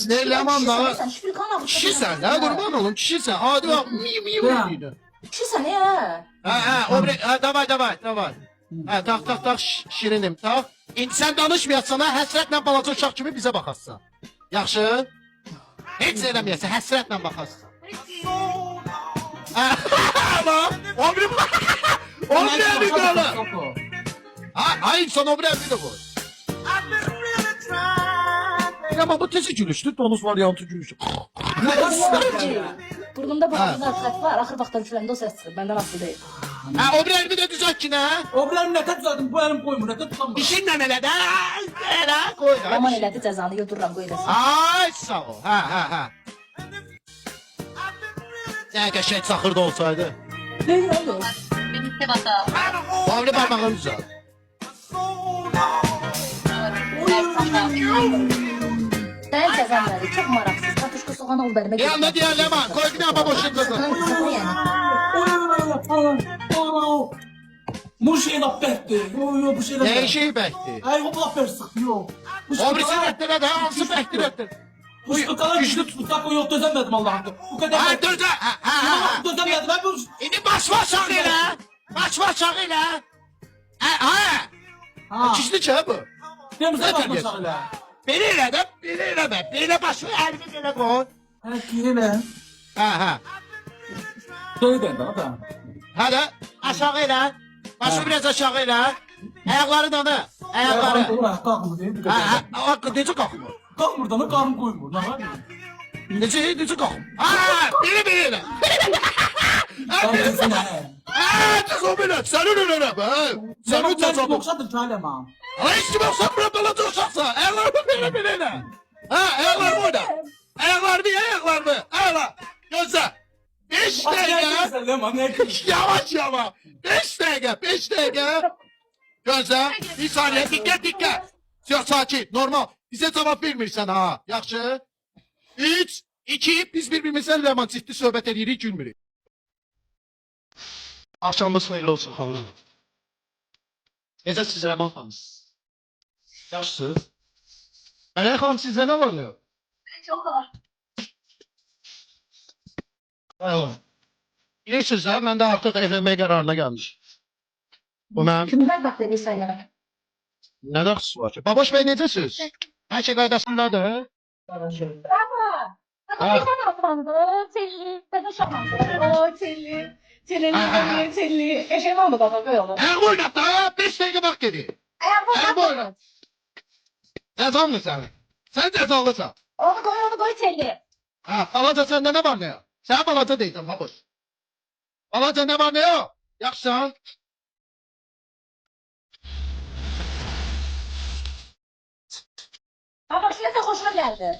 Ne Leman da? Sen şükür kana. Kişisən də, qurban olum, kişisən. Adi bak, miyim. Kişisən ya. Davay. Tak, şirinim, tak. İndi sən danışmayasın, həsrətlə balaca uşaq kimi bizə baxasın. Yaxşı? Heç eləməyəsən, həsrətlə baxasın. Obre bir dolu. Hayır, son obre bir de bu. Ama bu tezi gülüştü, donuz varyantı gülüştü. Burnumda boğazda xət var. Axır vaxtdan güləndə o səs çıxır. Məndən asılı deyil. Obre bir de düzelt ki ne? Obrem nətə düzəldim, bu əlim qoymur, nətə tutamır. İşinlə elə də, elə qoy. Yaman elədi cəzanı götürürəm qoy eləsin. Ay sağ ol. Ha. Ne qəşəng çaxırda olsaydı. Deyil oldu. Birlikte bakalım. Bağlı parmağını düzelt. Dəl cəzan verdi. Çox maraqsız. Katuşku soğan ol bəlmə. Ya ne diyor Leman? Koy bir apa boşunda. Sıxın yəni. Bu şey laf bəhdir. Yo, bu şey laf Ne şey bekti? Ay, o laf bəhdir sıx, yo. Obrisi ettirə də, hansı bektir ettir? Bu şıkkalar güçlü tutsak o yok, dözəmədim Allah'ım. Bu kadar. Ha dur. Ha. Dözəmədim, ben bu... İndi başma aşağı elə. Başma aşağı elə. Ha. Kişli çə bu. Demizə bakmışaq elə. Beni elə də, beni eləmə. Beni başma əlini belə qoy. Hə, ki elə. Ha. Döydən də, da. Hadi aşağı elə. Başı biraz aşağı elə. Ayaqları dana. Ayaqları. Qalxmır, deyim. Ha. Necə qalxmır? Qalxmır da, qarnım qoymur. Nə var? Necə qalxmır? Ha. Beni elə. Qalxmır, nə? Düz o belə. Sənin elə be. Sənin cəzabı. Oxşadır ki, aləmə. Heç kim olsa bura balaca uşaqsa. Ayaqlarımı belə. Ha, ayaqlarımı oyna. Ayaqlarımı. Ayaqlar. Gözlə. 5 dəqiqə. Yavaş. 5 dəqiqə. Gözlə. Bir saniyə. Diqqət. Yox, sakin. Normal. Bizə cavab vermirsən ha. Yaxşı. 3, 2, biz bir-birimizlə Leman ciddi söhbət edirik, gülmürük. Axşamınız xeyirli olsun xanım. Necəsiz Leman xanım? Yaxşısınız? Mələk xanım, sizdə nə var ne yok? Çok var. Eyvallah. Bilirsiniz ha, mən də artıq evlənmək qərarına gəlmişim. Bu mənim... Kimdən bax verirsən ya? Nə dəxsi var ki? Babaş bəy necəsiz? Hər şey qaydasındadır? Baba. Baba bir tane atlandı. Telli. Ben de şapansın. O telli. Telli. Eşeğim olmadı baba böyle olur. Əq oynat da, 5 dəqiqə vaxt gedir. Əq oynat. Cəzanlı sən. Sən cəzallısan. Onu koy telli. Ha, balaca səndə nə var ne yok? Sən balaca deyilsən babaş. Balaca nə var ne yok? Yaxşısan? Baba şurada hoşuma geldi.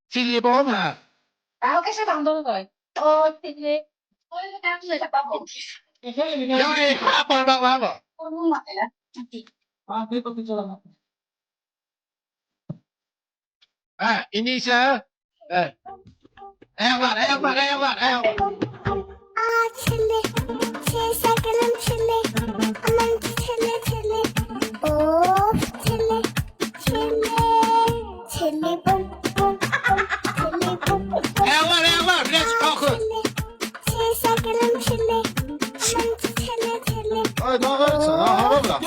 Fili bu mu? O kaşıdan dolu koy. O telli. O ben de yapamam. Ya, parmaklar var. Onunla öyle. Ha, ne bakacağım. Ha, indi isə. Ayaqlar. Chili, şekerim chili, aman chili, of chili bum, Ayaqlar, biraz qalxın. şekerim chili, aman chili. Ay, nə var sən? Ha, hava bırak.